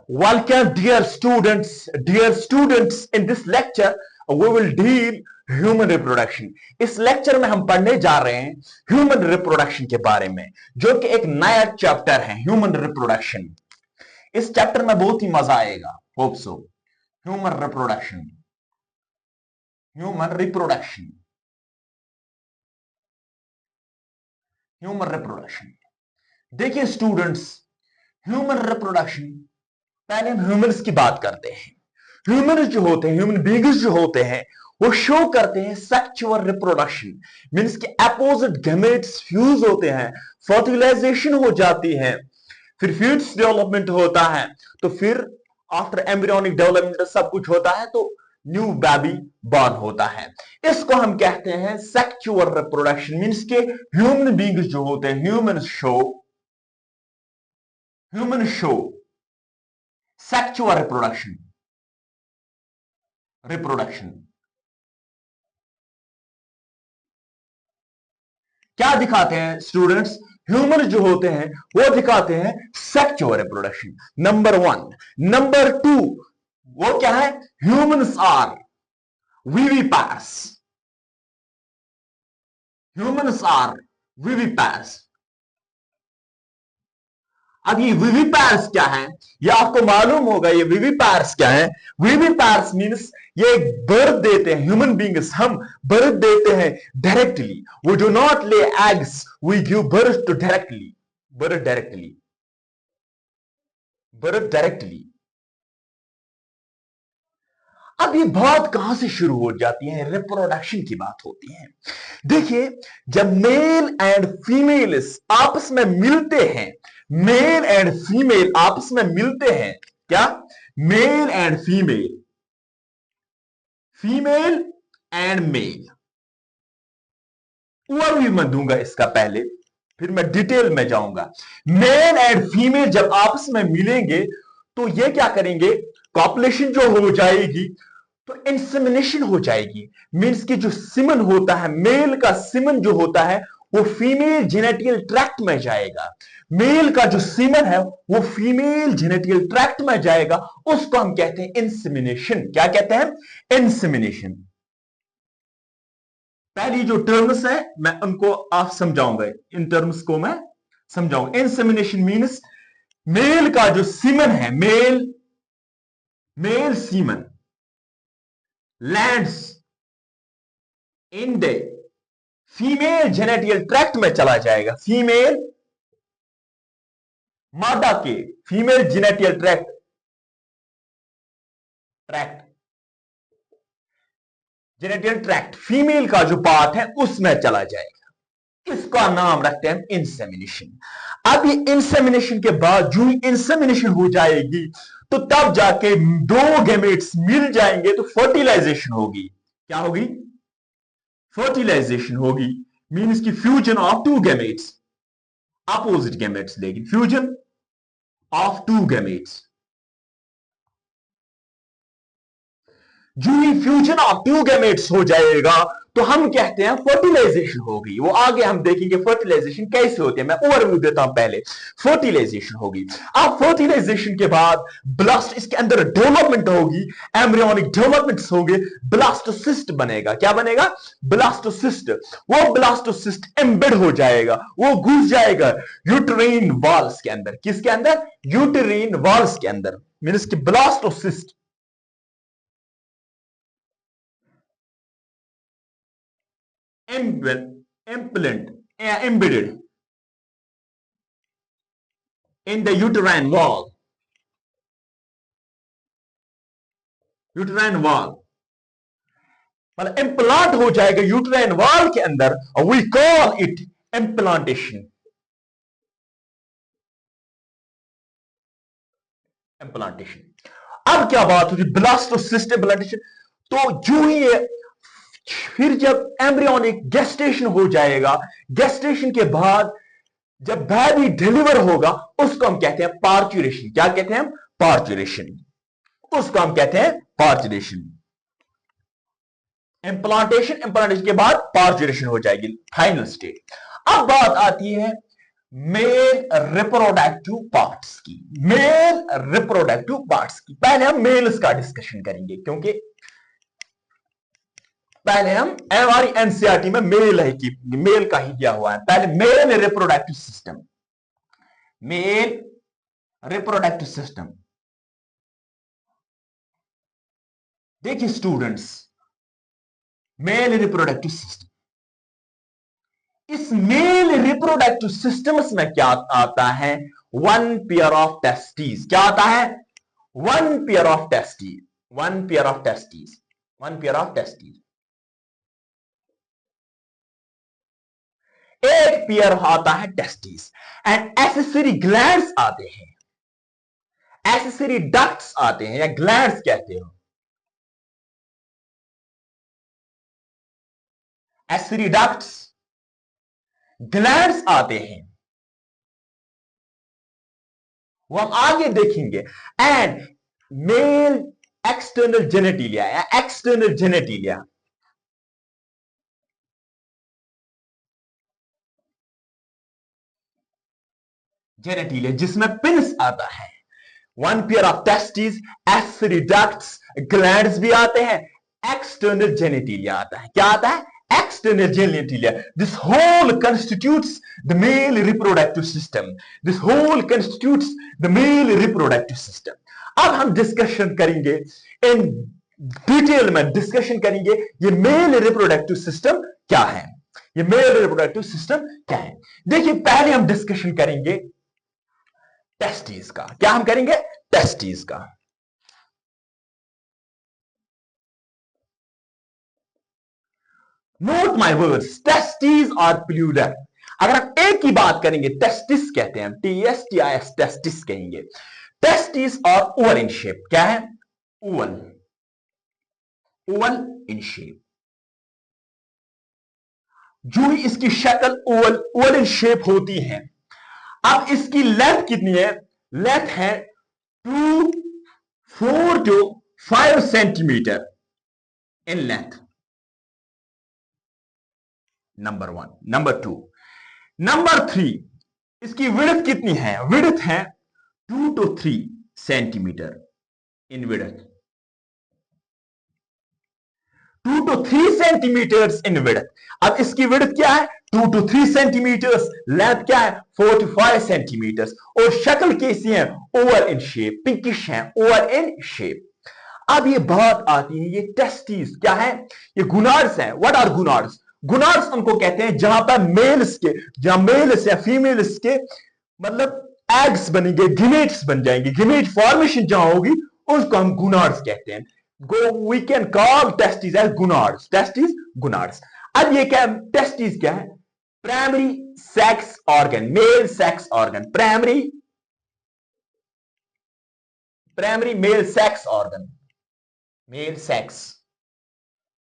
Welcome, dear students. In this lecture, we will deal human reproduction. इस lecture में हम पढ़ने जा रहे हैं ह्यूमन रिप्रोडक्शन के बारे में, जो कि एक नया चैप्टर है, ह्यूमन रिप्रोडक्शन। इस चैप्टर में बहुत ही मजा आएगा, hope so. Human reproduction, human reproduction, human reproduction. देखिए स्टूडेंट्स, ह्यूमन रिप्रोडक्शन, पहले हम ह्यूमंस की बात करते हैं। ह्यूमन जो होते हैं, ह्यूमन बींग्स जो होते हैं, वो शो करते हैं सेक्सुअल रिप्रोडक्शन। मींस के अपोजिट गैमेट्स फ्यूज होते हैं, फर्टिलाइजेशन हो जाती है, फिर फ्यूट्स डेवलपमेंट होता है, तो फिर आफ्टर एम्ब्रियोनिक डेवलपमेंट सब कुछ होता है, तो न्यू बेबी बॉर्न होता है। इसको हम कहते हैं सेक्सुअल रिप्रोडक्शन। मींस के ह्यूमन बींग्स जो होते हैं, ह्यूमन शो सेक्सुअल रिप्रोडक्शन क्या दिखाते हैं स्टूडेंट्स? ह्यूमन जो होते हैं वो दिखाते हैं सेक्सुअल रिप्रोडक्शन, नंबर 1। नंबर 2, वो क्या है? Humans are viviparous. Humans are viviparous. अब ये विविपार्स क्या है, ये आपको मालूम होगा। ये विविपार्स क्या है? विविपार्स मींस ये बर्थ देते हैं, ह्यूमन बींग्स हम बर्थ देते हैं directly. We do not lay eggs, we give birth to directly. Birth directly, birth directly. अब ये बात कहां से शुरू हो जाती है? रिप्रोडक्शन की बात होती है। देखिए, जब मेल एंड फीमेल आपस में मिलते हैं, मेल एंड फीमेल आपस में मिलते हैं, क्या? Male and female, female and male. Overview मैं दूंगा इसका पहले, फिर मैं डिटेल में जाऊंगा। मेल एंड फीमेल जब आपस में मिलेंगे तो ये क्या करेंगे? कॉपुलेशन जो हो जाएगी, तो इंसेमिनेशन हो जाएगी। मींस कि जो सीमन होता है, मेल का सीमन जो होता है, वो फीमेल जेनेटिकल ट्रैक्ट में जाएगा। मेल का जो सीमन है वो फीमेल जेनेटिकल ट्रैक्ट में जाएगा। उसको हम कहते हैं इंसेमिनेशन। क्या कहते हैं? इंसेमिनेशन। पहली जो टर्म्स है मैं उनको आप समझाऊंगा, इन टर्म्स को मैं समझाऊंगा। इंसेमिनेशन मींस मेल का जो सीमन है, male semen lands in the female genital tract में चला जाएगा। फीमेल मादा के female genital tract genital tract female का जो पार्ट है उसमें चला जाएगा। इसका नाम रखते हैं इंसेमिनेशन। अब ये इंसेमिनेशन के बाद जो इंसेमिनेशन हो जाएगी, तो तब जाके दो गैमेट्स मिल जाएंगे तो फर्टिलाइजेशन होगी। क्या होगी? फर्टिलाइजेशन होगी। मींस की fusion of two gametes, opposite gametes, लेकिन फ्यूजन ऑफ टू गैमेट्स। जो ही फ्यूजन ऑफ टू गैमेट्स हो जाएगा तो हम कहते हैं फर्टिलाइजेशन होगी। वो आगे हम देखेंगे फर्टिलाइजेशन कैसे होती है। मैं ओवरव्यू देता हूं पहले। फर्टिलाइजेशन होगी। अब फर्टिलाइजेशन के बाद ब्लास्ट, इसके अंदर डेवलपमेंट होगी, एम्ब्रियोनिक डेवलपमेंट्स होंगे, ब्लास्टोसिस्ट बनेगा। क्या बनेगा? ब्लास्टोसिस्ट। वो ब्लास्टोसिस्ट एम्बेड हो जाएगा, वो घुस जाएगा यूटेराइन वॉल्स के अंदर। किसके अंदर? यूटेराइन वॉल्स के अंदर। मींस कि blastocyst embedded in the uterine wall. Uterine wall मतलब इम्प्लांट हो जाएगा यूटेराइन वॉल के अंदर, और वी कॉल इट इम्प्लांटेशन। अब क्या बात होगी? Blastocyst implantation. तो जो ही फिर जब एम्ब्रियोनिक गेस्टेशन हो जाएगा, गेस्टेशन के बाद जब बेबी डिलीवर होगा, उसको हम कहते हैं पार्चुरेशन। क्या कहते हैं? पार्चुरेशन। उसको हम कहते हैं पार्चुरेशन। इम्प्लांटेशन के बाद पार्चुरेशन हो जाएगी, फाइनल स्टेज। अब बात आती है मेल रिप्रोडक्टिव पार्ट्स की, मेल रिप्रोडक्टिव पार्ट्स की। पहले हम मेल्स का डिस्कशन करेंगे, क्योंकि पहले हम हमारी एनसीईआरटी में मेल है कि मेल का ही दिया हुआ है। पहले male reproductive system, male reproductive system. देखिए स्टूडेंट्स, मेल रिप्रोडक्टिव सिस्टम, इस मेल रिप्रोडक्टिव सिस्टम्स में क्या आता है? One pair of testes. क्या आता है? One pair of testes, one pair of testes, one pair of testes. एक पेयर आता है टेस्टीज एंड एसेसरी ग्लैंड्स आते हैं, एसेसरी डक्ट्स आते हैं या ग्लैंड्स कहते हो, एसेसरी डक्ट्स, ग्लैंड्स आते हैं, वो हम आगे देखेंगे। एंड मेल एक्सटर्नल जेनेटिलिया या एक्सटर्नल जेनेटिलिया, जेनेटिलिया जिसमें पिन्स आता है। One pair of testis, accessory ducts, glands भी आते हैं, एक्सटर्नल जेनेटिलिया आता है। क्या आता है? External genitalia. This whole constitutes the male reproductive system. This whole constitutes the male reproductive system. अब हम डिस्कशन करेंगे, इन डिटेल में डिस्कशन करेंगे ये मेल रिप्रोडक्टिव सिस्टम क्या है, ये मेल रिप्रोडक्टिव सिस्टम क्या है। देखिए पहले हम डिस्कशन करेंगे टेस्टिस का। क्या हम करेंगे? टेस्टिस का। नोट माई वर्ड्स, टेस्टिस और प्लूरल। अगर हम एक की बात करेंगे, टेस्टिस कहते हैं, TSTIS, टेस्टिस कहेंगे। टेस्टिस और ओवल इन शेप। क्या है? Oval, Oval in shape. जो ही इसकी शक्ल ओवल, ओवल इन शेप होती है। अब इसकी लेंथ कितनी है? लेंथ है 4 to 5 centimetre in length. Number 1। Number 2, number 3, इसकी विड्थ कितनी है? विड्थ है 2 to 3 centimetre in width, 2 to 3 centimetre in width. अब इसकी विड्थ क्या है? 2 to 3 सेंटीमीटर। लेंथ क्या है? 4 to 5 सेंटीमीटर। और शक्ल कैसी है? ओवल इन शेप, पिंकिश है, ओवल इन शेप। अब ये बात आती है, ये टेस्टिस क्या है? ये गुनार्ड्स हैं। What are गुनार्ड्स? गुनार्ड्स उनको कहते हैं जहां पर मेल्स के, जहां मेल्स या फीमेल्स के मतलब एग्स बनेंगे, गिमेट्स बन जाएंगे, गिमेट फॉर्मेशन जहां होगी उसको हम गुनार्ड्स कहते हैं। We can call testis as gonads, testis gonads. अब ये क्या है? टेस्टिस क्या है? Primary sex organ, male sex organ, primary male sex organ, male sex,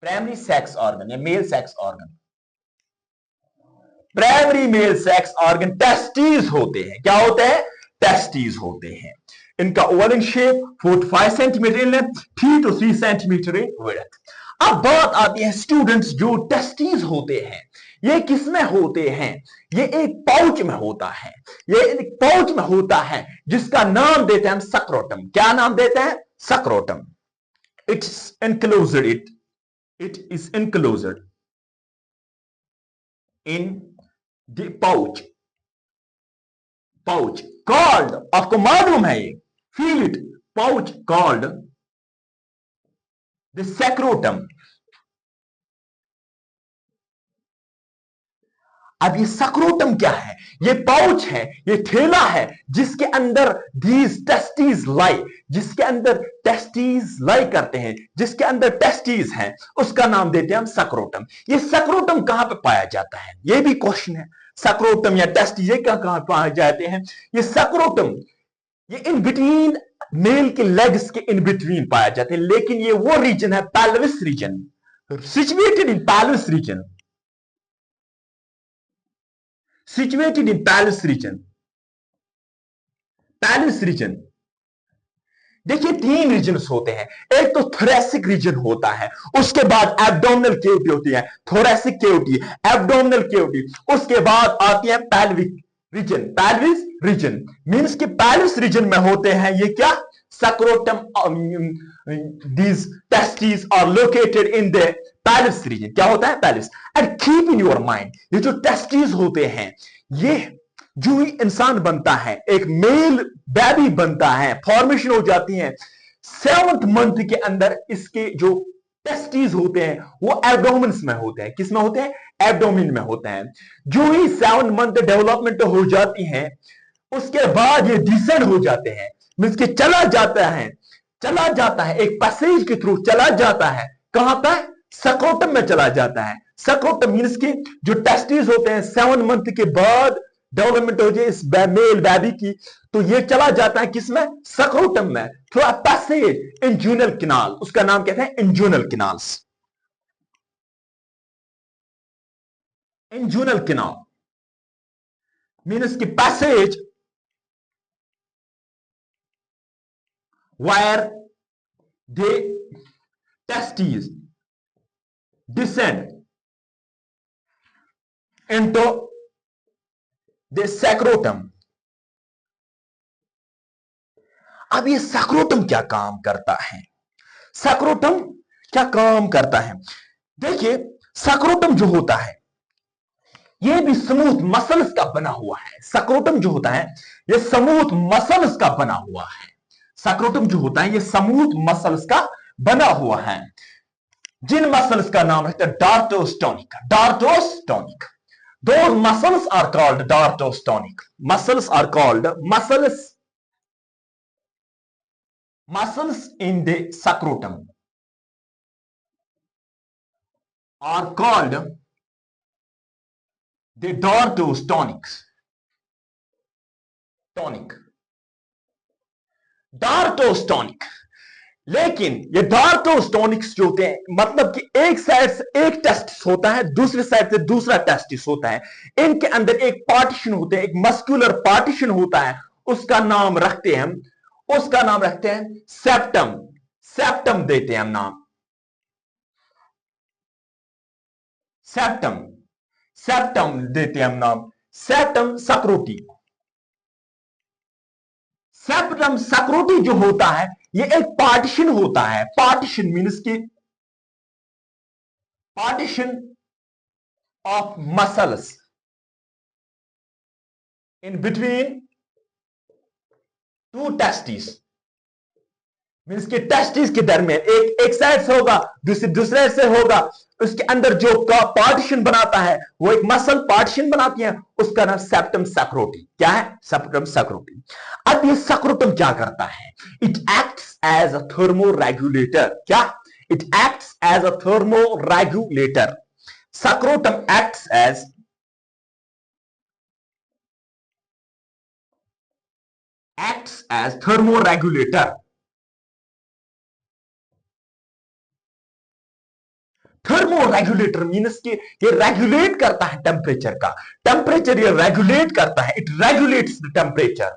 primary sex organ या male sex organ, primary male sex organ testis होते हैं। क्या होते हैं? टेस्टिस होते हैं। इनका oval in shape, 4 to 5 centimetre in length, 3 to 3 centimetre in width. अब बात आती है स्टूडेंट्स, जो टेस्टिस होते हैं ये किसमें होते हैं? ये एक पाउच में होता है, ये एक पाउच में होता है जिसका नाम देते हैं हम सक्रोटम। क्या नाम देते हैं? सक्रोटम। It's enclosed, it is enclosed in the pouch called, आपको मालूम है ये, feel it, pouch called the scrotum। अब ये सक्रोटम क्या है? ये पाउच है, ये थैला है जिसके अंदर these testes lie, जिसके अंदर टेस्टीज लाई करते हैं, जिसके अंदर टेस्टीज हैं, उसका नाम देते हैं हम सक्रोटम। ये सक्रोटम कहां पे पाया जाता है? ये भी क्वेश्चन है। सक्रोटम या टेस्टीज ये कहां पाए जाते हैं? ये सक्रोटम ये इन बिटवीन मेल के लेग्स के इन बिटवीन पाया जाते हैं, लेकिन ये वो रीजन है, pelvis region, situated in pelvis region, situated in pelvis region, pelvis region। देखिए 3 रीजन्स होते हैं। एक तो थोरेसिक रीजन होता है, उसके बाद एब्डोमिनल केविटी होती है, थोरेसिक केविटी, एब्डोमिनल केविटी, उसके बाद आती है pelvic region, pelvis region means कि पैल्विस रीजन में होते हैं ये क्या, सक्रोटम, these testes are located in the pelvis region. क्या होता है pelvis. And keep in your mind, ये जो testes होते हैं, ये जो ही इंसान बनता है, एक मेल बेबी बनता है, फॉर्मेशन हो जाती है 7th मंथ के अंदर, इसके जो टेस्टीज होते हैं वो एब्डोमेन्स में होते हैं। किस में होते हैं? एब्डोमेन में होते हैं। जो ही 7 मंथ डेवलपमेंट हो जाती है, उसके बाद ये डिसेंड हो जाते हैं, मीन्स कि चला जाता है एक पैसेज के थ्रू चला जाता है। कहां पर? सक्रोटम में चला जाता है। सक्रोटम मीन्स कि जो टेस्टिस होते हैं 7 मंथ के बाद डेवलपमेंट हो जाए इस मेल बेबी की, तो ये चला जाता है किसमें? सक्रोटम में, थ्रू अ पैसेज इंजूनल किनाल। उसका नाम कहते हैं इंजूनल किनाल्स। इंजूनल किनाल मीन्स की passage where the testes descend into the sacrotum. अब ये सैक्रोटम क्या काम करता है? सैक्रोटम क्या काम करता है? देखिए, सैक्रोटम जो होता है ये भी स्मूथ मसल्स का बना हुआ है। सैक्रोटम जो होता है ये स्मूथ मसल्स का बना हुआ है। सैक्रोटम जो होता है ये स्मूथ मसल्स का बना हुआ है, जिन मसल्स का नाम है डार्टोस्टोनिक। डार्टोस्टोनिक, those muscles are called dartostonic. Muscles are called muscles in the sacrotum are called the dartostonics. डार्टोस्टोनिक। लेकिन ये डार्टोस्टोनिक्स जो होते हैं, मतलब कि एक साइड से एक टेस्टिस होता है, दूसरी साइड से दूसरा टेस्टिस होता है। इनके अंदर एक पार्टीशन होते हैं, एक मस्कुलर पार्टीशन होता है। उसका नाम रखते हैं सेप्टम। सेप्टम देते हैं हम नाम, सेप्टम देते हैं हम नाम, सेप्टम सक्रोटी। सेप्टम सक्रोटी जो होता है ये एक पार्टीशन होता है। पार्टीशन मीन्स की partition of muscles in between two testis, means के टेस्टिस के दरमियान एक साइड से होगा, दूसरे से होगा। उसके अंदर जो पार्टीशन बनाता है वो एक मसल पार्टीशन बनाती है, उसका नाम सेप्टम सक्रोटी। क्या है? Septum scroti. अब ये सक्रोटम क्या करता है? It acts as a thermoregulator. क्या? It acts as a thermoregulator. Scrotum acts as thermoregulator. Thermoregulator means कि ये रेगुलेट करता है टेम्परेचर का। टेम्परेचर ये रेगुलेट करता है, it regulates the temperature,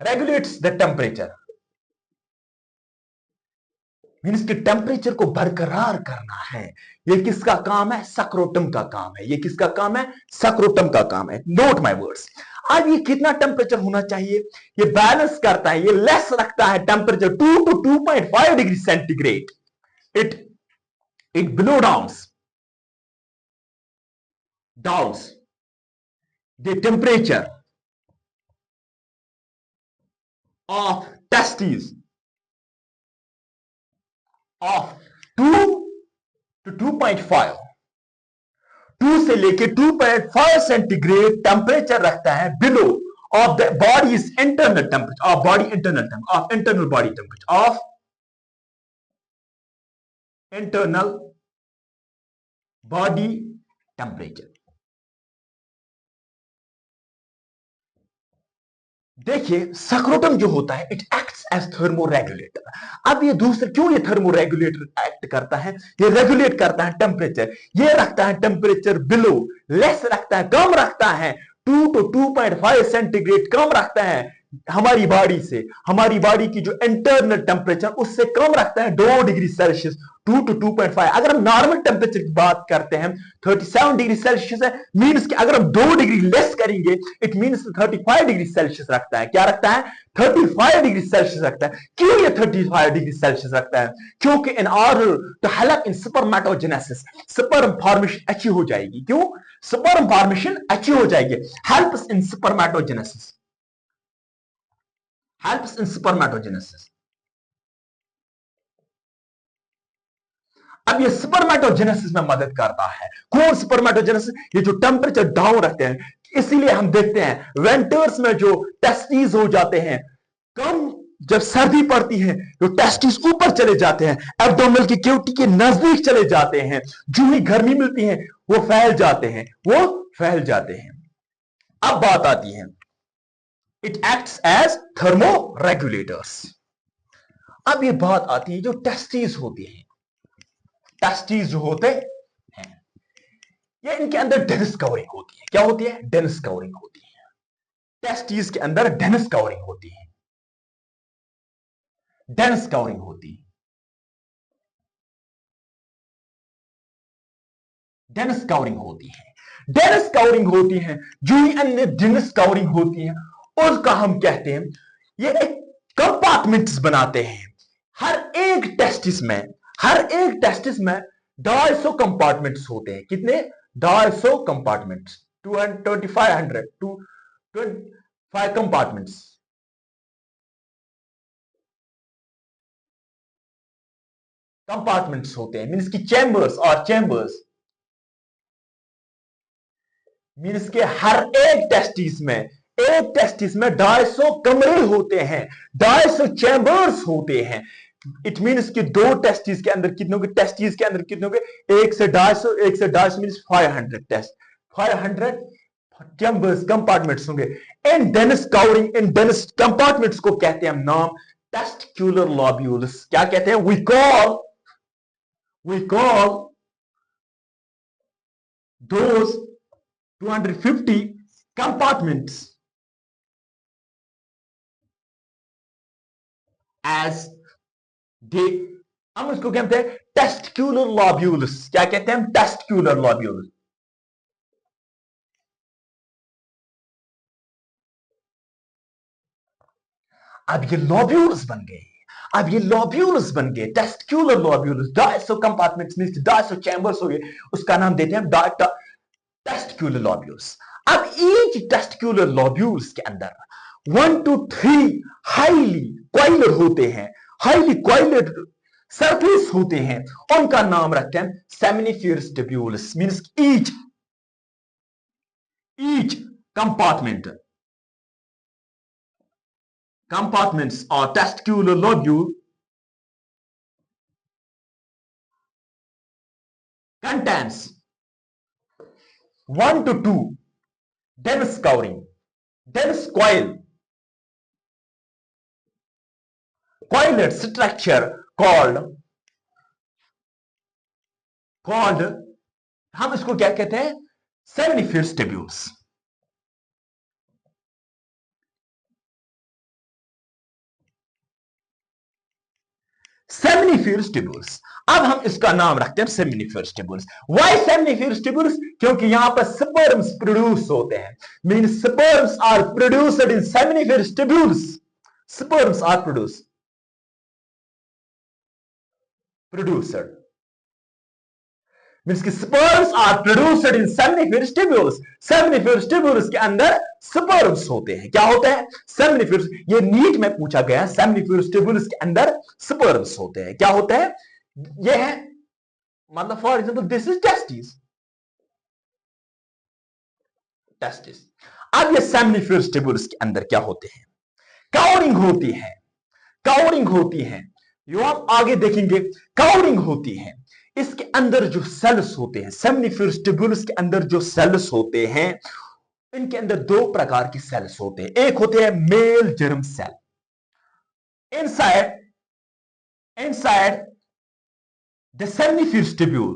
regulates the temperature means कि टेम्परेचर को बरकरार करना है। ये किसका काम है? सक्रोटम का काम है। ये किसका काम है? सक्रोटम का काम है। Note my words. अब ये कितना टेम्परेचर होना चाहिए? ये बैलेंस करता है, ये लेस रखता है temperature 2 to 2.5 degree centigrade. It below downs the temperature of testis of 2 to 2.5, 2 से लेके 2.5 सेंटीग्रेड टेम्परेचर रखता है below of the body is internal temperature, of body internal temperature, of internal body temperature, of internal body temperature. देखिए, सक्रोटम जो होता है it acts as thermoregulator. अब ये दूसरे क्यों ये थर्मोरेगुलेटर एक्ट करता है? ये रेगुलेट करता है टेम्परेचर, ये रखता है टेम्परेचर बिलो, लेस रखता है, कम रखता है 2 to 2.5 सेंटीग्रेड कम रखता है हमारी बॉडी से, हमारी बॉडी की जो इंटरनल टेम्परेचर उससे कम रखता है 2 डिग्री सेल्सियस, 2 to 2.5। अगर हम नॉर्मल टेम्परेचर की बात करते हैं 37 डिग्री सेल्सियस है, मीन्स कि अगर हम 2 डिग्री लेस करेंगे इट मीन्स 35 डिग्री सेल्सियस रखता है। क्या रखता है? 35 डिग्री सेल्सियस रखता है। क्यों ये 35 डिग्री सेल्सियस रखता है? क्योंकि in order to help in spermatogenesis, sperm formation अच्छी हो जाएगी। क्यों? स्पर्म फॉर्मेशन अच्छी हो जाएगी। Helps in spermatogenesis, helps in spermatogenesis. अब ये स्पर्मेटोजेनेसिस में मदद करता है। कौन स्पर्मेटोजेनेसिस? ये जो टेम्परेचर डाउन रहते हैं, इसीलिए हम देखते हैं विंटर्स में जो टेस्टिस हो जाते हैं कम, जब सर्दी पड़ती है तो टेस्टिस ऊपर चले जाते हैं, एब्डोमिनल की कैविटी के नजदीक चले जाते हैं। जो ही गर्मी मिलती है वो फैल जाते हैं, वो फैल जाते हैं। अब बात आती है, it acts as thermoregulators. अब ये बात आती है जो टेस्टिस होती है, टेस्टिस जो होते हैं ये इनके अंदर डेनिस कवरिंग होती है। क्या होती है? डेनिस कवरिंग होती है। टेस्टिस के अंदर डेनिस कवरिंग होती है, डेनिस कवरिंग होती है, डेनिस कवरिंग होती है, डेनिस कवरिंग होती है। जो ही अन्य डेनिस कवरिंग होती है उसका हम कहते हैं, ये एक कंपार्टमेंट्स बनाते हैं। हर एक टेस्टिस में, हर एक टेस्टिस में 250 कंपार्टमेंट्स होते हैं। कितने? 250 कंपार्टमेंट्स, 2500 टू 25 कंपार्टमेंट्स। कंपार्टमेंट्स होते हैं, मीन्स की चैम्बर्स और चैम्बर्स, मीन्स के हर एक टेस्टिस में, एक टेस्टिस में 250 कमरे होते हैं, 250 चैम्बर्स होते हैं। इट मीन्स कि दो टेस्टिस के अंदर कितनों के, टेस्टिस के अंदर कितनों के? 1 से 250, 1 से 250 मीन्स 500 टेस्ट, 500 चैम्बर्स, कंपार्टमेंट्स होंगे। इन डेनिस कवरिंग, इन डेनिस कंपार्टमेंट्स को कहते हैं हम नाम टेस्टिक्युलर लोब्यूल्स। क्या कहते हैं? We call those 250 compartments as they, हम इसको कहते हैं टेस्टिक्युलर लोब्यूल्स। क्या कहते हैं हम? Testicular lobules. अब ये लोब्यूल्स बन गए, अब ये लोब्यूल्स बन गए, testicular lobules. 250 compartments means 250 chambers हो गए, उसका नाम देते हैं टेस्टिक्युलर लोब्यूल्स। अब ईच टेस्टिक्युलर लोब्यूल्स के अंदर 1 to 3 हाईली क्वाइलर होते हैं, हाईली क्वाइलर सरफेस होते हैं। उनका नाम रखते हैं seminiferous tubules. Means each compartment, compartments or testicular lobule contains 1 to 2 dense covering, dense coiled structure called हम इसको क्या कहते हैं? Seminiferous tubules. Seminiferous tubules. अब हम इसका नाम रखते हैं seminiferous tubules. Why seminiferous tubules? क्योंकि यहां पर स्पर्म्स प्रोड्यूस होते हैं, mean sperms are produced in seminiferous tubules. Sperms are produced means कि sperms are produced in seminiferous tubules. Seminiferous tubules के अंदर स्पर्म्स होते हैं। क्या होते हैं? सेमिनिफेरस। ये नीट में पूछा गया, सेमिनिफेरस ट्यूब्यूल्स के अंदर स्पर्म्स होते हैं। क्या होते हैं? ये है, मतलब for example this is testis, testis. अब ये सेमिनिफेरस ट्यूब्यूल्स के अंदर क्या होते हैं? कवरिंग होती है, कवरिंग होती है, जो आप आगे देखेंगे कवरिंग होती है। इसके अंदर जो सेल्स होते हैं, सेमिनिफेरस ट्यूब्यूल्स के अंदर जो सेल्स होते हैं, इनके अंदर दो प्रकार की सेल्स होते हैं। एक होते हैं male germ cell, inside inside the seminiferous tubule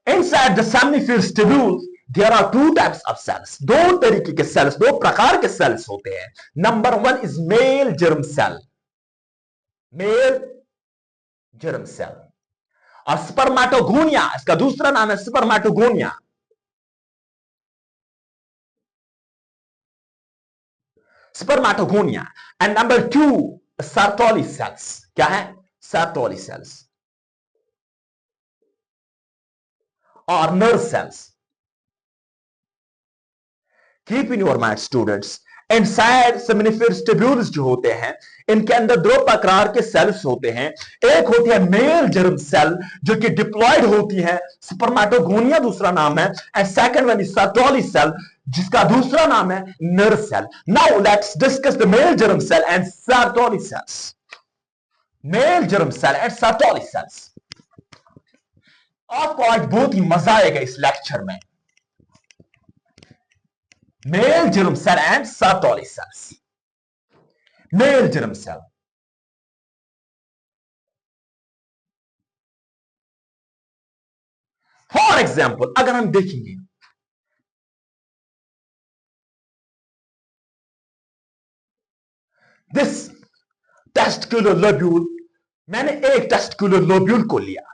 inside the seminiferous tubule there are two types of cells, दो तरीके के सेल्स, दो प्रकार के सेल्स होते हैं. Number one is male germ cell, male germ cell. और स्पर्मेटोगोनिया इसका दूसरा नाम है, spermatogonia. Spermatogonia. And number two Sertoli cells. क्या है? सर्टोली सेल्स और nerve cells. Keep in your mind students, inside seminiferous tubules जो होते हैं, इनके अंदर दो प्रकार के सेल्स होते हैं. एक होती है मेल जर्म सेल जो कि डिप्लॉयड होती है, स्पर्मेटोगोनिया दूसरा नाम है. And second one is Sertoli cell जिसका दूसरा नाम है nerve cell. Now let's discuss the male germ cell and Sertoli cells. Male germ cell and Sertoli cells. आपको आज बहुत ही मजा आएगा इस लेक्चर में. Male germ cell and Sertoli cells. Male germ cell. For example, अगर हम देखेंगे this testicular lobule, मैंने एक testicular lobule को लिया,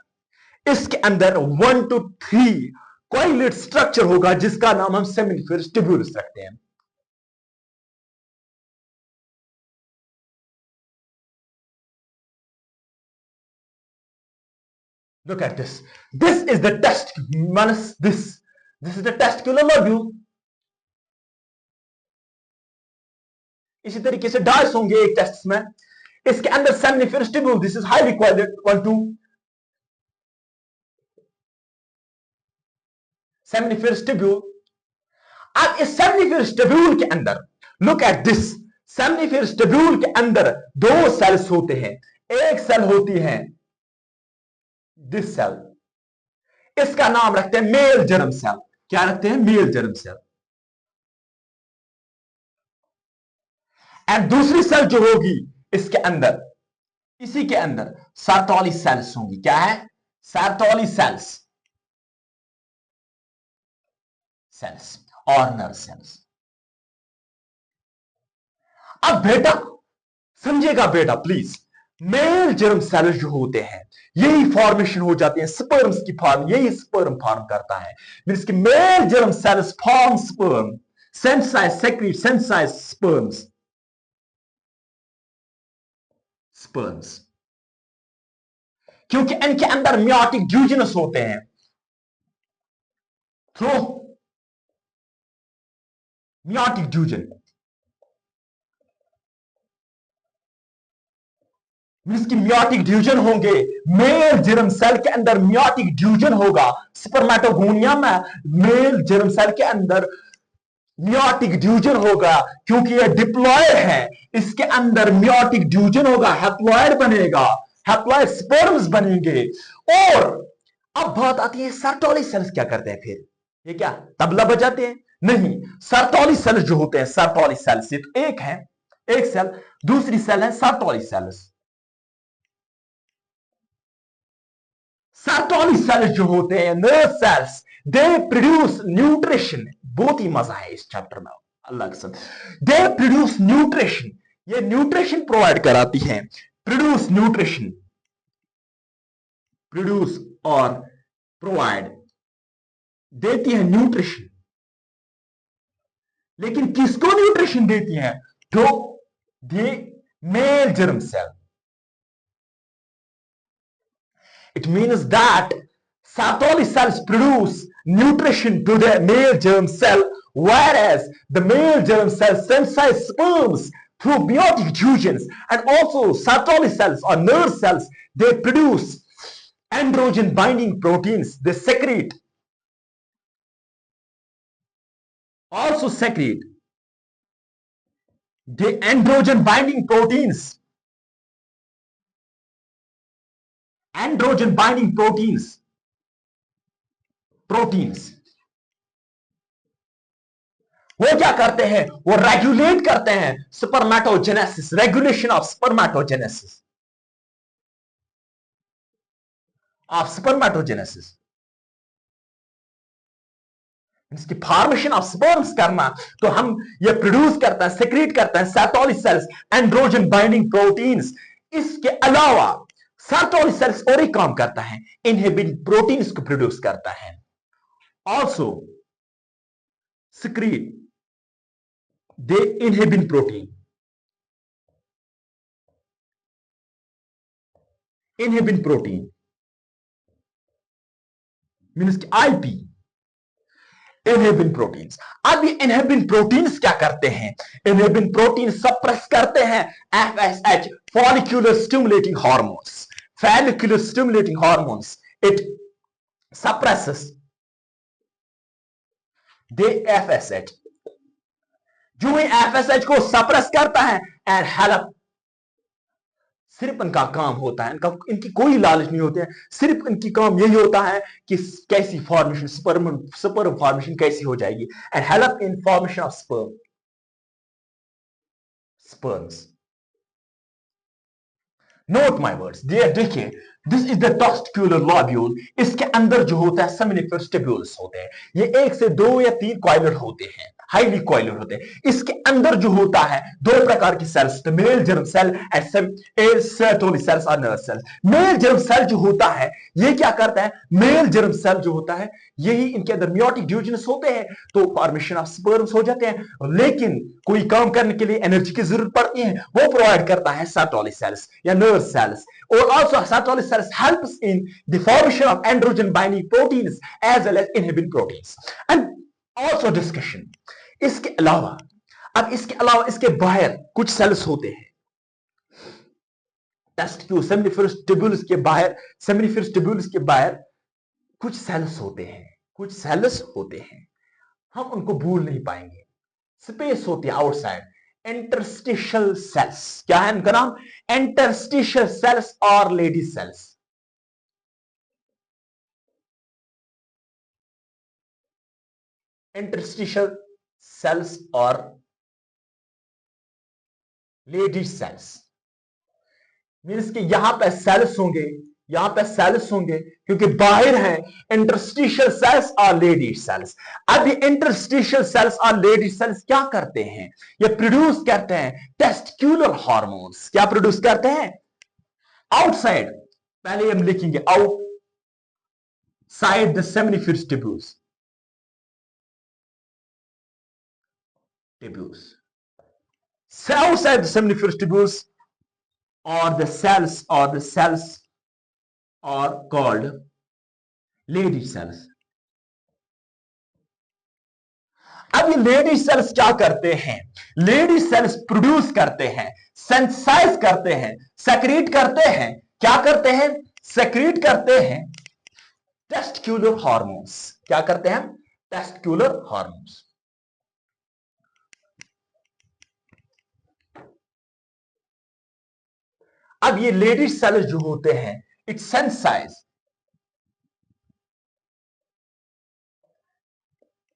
इसके अंदर 1 to 3 कोइलेट स्ट्रक्चर होगा जिसका नाम हम सेमिनिफेरस ट्यूब्यूल्स रखते हैं. Look at this. This is the this is the testicular lobule. इसी तरीके से डायस होंगे एक टेस्ट में. इसके अंदर seminiferous tubule, this is highly coiled 1 2 seminiferous tubule. अब इस सेमिनिफेरस ट्यूब्यूल के अंदर look at this. Seminiferous tubule के अंदर दो सेल्स होते हैं. एक सेल होती है दिस सेल, इसका नाम रखते हैं मेल जर्म सेल. क्या रखते हैं? Male germ cell. एंड दूसरी सेल जो होगी इसके अंदर, इसी के अंदर सर्टोली सेल्स होंगी. क्या है? सर्टोली सेल्स और नर्व सेल्स. अब बेटा समझिएगा बेटा प्लीज, मेल जर्म सेल्स जो होते हैं यही फॉर्मेशन हो जाती है स्पर्म्स की फॉर्म, यही स्पर्म फॉर्म करता है. मींस कि male germ cells form sperm, synthesize secrete synthesize sperms, क्योंकि इनके अंदर मियोटिक ड्यूजनस होते हैं. थ्रू मियोटिक ड्यूजन, मींस कि मियोटिक ड्यूजन होंगे. मेल जर्म सेल के अंदर मियोटिक ड्यूजन होगा. स्पर्मेटोगोनिया में मेल जर्म सेल के अंदर मियोटिक ड्यूजन होगा क्योंकि यह डिप्लॉयड है. इसके अंदर मियोटिक ड्यूजन होगा, हैप्लॉयड बनेगा, हैप्लॉयड स्पर्म्स बनेंगे. और अब बात आती है सर्टोली सेल्स क्या करते हैं फिर? ये क्या तबला बजाते हैं? नहीं. सर्टोली सेल्स जो होते हैं, सर्टोली सेल्स से तो एक है, एक सेल, दूसरी सेल है सर्टोली सेल्स. सर्टोली सेल्स जो होते हैं nerve cells, they produce nutrition. बहुत ही मजा है इस चैप्टर में, अल्लाह कसम. दे प्रोड्यूस न्यूट्रिशन, ये न्यूट्रिशन प्रोवाइड कराती है. प्रोड्यूस न्यूट्रिशन, प्रोड्यूस और प्रोवाइड, देती है न्यूट्रिशन. लेकिन किसको न्यूट्रिशन देती है? तो the male germ cell. It means that Sertoli cells produce nutrition to the male germ cell, whereas the male germ cell synthesize sperms through meiotic diffusions. And also Sertoli cells or nerve cells, they produce androgen binding proteins. They secrete, also secrete the androgen binding proteins. Androgen binding proteins वो क्या करते हैं? वो regulate करते हैं spermatogenesis, regulation of spermatogenesis, इसकी formation of sperms करना, तो हम ये प्रोड्यूस करता है, सेक्रेट करता है Sertoli sales, androgen binding proteins. इसके अलावा सर्टोली सेल्स और एक काम करता है, इनहिबिट प्रोटीन्स को प्रोड्यूस करता है। Also secrete they inhibin protein, inhibin protein means IP, inhibin proteins. अब ये इनहिबिन प्रोटीन्स क्या करते हैं? इनहिबिन प्रोटीन सप्रेस करते हैं FSH, follicular stimulating hormones, follicular stimulating hormones. It suppresses they FSH, जो ही एफएसएच को सप्रेस करता है एंड हेल्प, सिर्फ इनका काम होता है, इनकी कोई लालच नहीं होती है, सिर्फ इनकी काम यही होता है कि कैसी फॉर्मेशन, स्पर्म फॉर्मेशन कैसी हो जाएगी, and help in formation of sperms. Note my words, देखिए, this is the testicular lobule. इसके अंदर जो होता है सेमिनिफरस ट्यूब्यूल्स होते हैं, ये 1 से 2 या 3 कॉइलर होते हैं, हाईली कॉइलर होते हैं। इसके अंदर जो होता है 2 प्रकार की cells, the male germ cell and Sertoli cells और nerve cells. Male germ cell जो होता है ये क्या करता है? मेल जर्म सेल जो होता है यही इनके अंदर मियोटिक ड्यूजनस होते हैं, तो फॉर्मेशन ऑफ स्पर्म्स हो जाते हैं, लेकिन कोई काम करने के लिए एनर्जी की जरूरत पड़ती है, वो प्रोवाइड करता है सर्टोली सेल्स या नर्व सेल्स। और also Sertoli cells helps in the formation of androgen binding proteins as well as inhibin proteins and also discussion। इसके अलावा, अब इसके अलावा इसके बाहर कुछ सेल्स होते हैं, टेस्टिक्यूल सेमिनिफरस ट्यूब्यूल्स के बाहर, सेमिनिफरस ट्यूब्यूल्स के बाहर कुछ सेल्स होते हैं, कुछ सेल्स होते हैं, हम उनको भूल नहीं पाएंगे। स्पेस होती है आउटसाइड, इंटरस्टिशियल सेल्स। क्या है इनका नाम? इंटरस्टिशियल सेल्स और लेडी सेल्स। इंटरस्टिशियल सेल्स और लेडी सेल्स मीन्स कि यहां पे सेल्स होंगे, यहां पे सेल्स होंगे क्योंकि बाहर है इंटरस्टिशियल सेल्स और लेडी सेल्स। अब ये इंटरस्टिशियल सेल्स और लेडी सेल्स क्या करते हैं? ये प्रोड्यूस करते हैं टेस्टिकुलर हार्मोन्स। क्या प्रोड्यूस करते हैं? आउटसाइड, पहले हम लिखेंगे outside the seminiferous tubules, outside the seminiferous tubules or the cells are called lady cells। अब ये लेडी सेल्स क्या करते हैं? लेडी सेल्स प्रोड्यूस करते हैं, सेंसाइज करते हैं, सेक्रेट करते हैं। क्या करते हैं? सेक्रेट करते हैं टेस्टिकुलर हार्मोन्स। क्या करते हैं? Testicular hormones. अब ये लेडी सेल्स जो होते हैं, it synthesize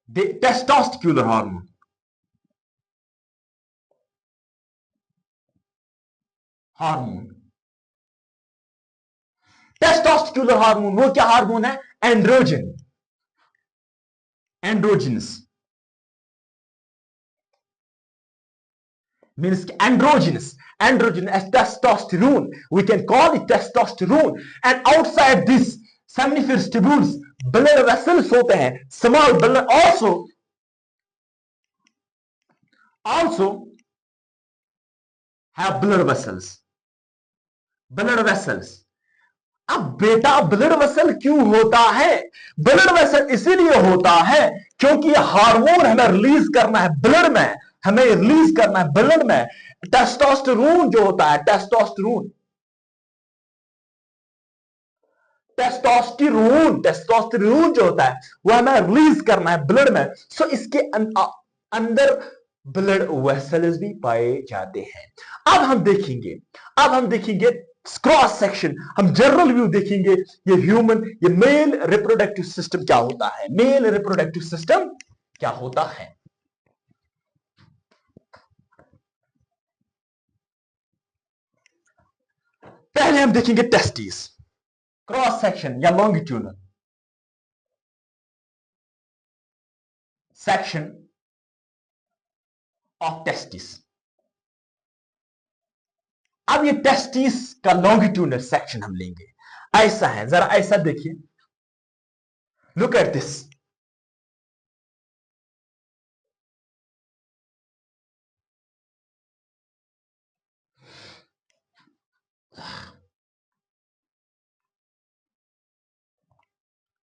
the testicular hormone, testicular hormone वो क्या हार्मोन है? Androgen, androgenous means androgynous testosterone, we can call it testosterone। and outside this seminiferous tubules blood vessels होते हैं, small blood also have blood vessels। अब बेटा blood vessel क्यों होता है? ब्लड वेसल इसीलिए होता है क्योंकि हार्मोन हमें रिलीज करना है ब्लड में, हमें रिलीज करना है ब्लड में टेस्टोस्टेरोन जो होता है, टेस्टोस्टेरोन जो होता है वो हमें रिलीज करना है ब्लड में। सो इसके अंदर ब्लड वेसल्स भी पाए जाते हैं। अब हम देखेंगे क्रॉस सेक्शन, हम जनरल व्यू देखेंगे ये ह्यूमन, ये मेल रिप्रोडक्टिव सिस्टम क्या होता है, मेल रिप्रोडक्टिव सिस्टम क्या होता है। पहले हम देखेंगे टेस्टिस, क्रॉस सेक्शन या लॉन्गिट्यूडनल। Section of testis. अब ये टेस्टिस का लॉन्गिट्यूडनल सेक्शन हम लेंगे। ऐसा है, जरा ऐसा देखिए, लुक एट दिस।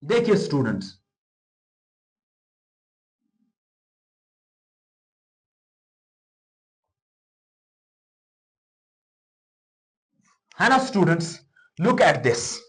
देखिए स्टूडेंट्स, है ना स्टूडेंट्स, लुक एट दिस।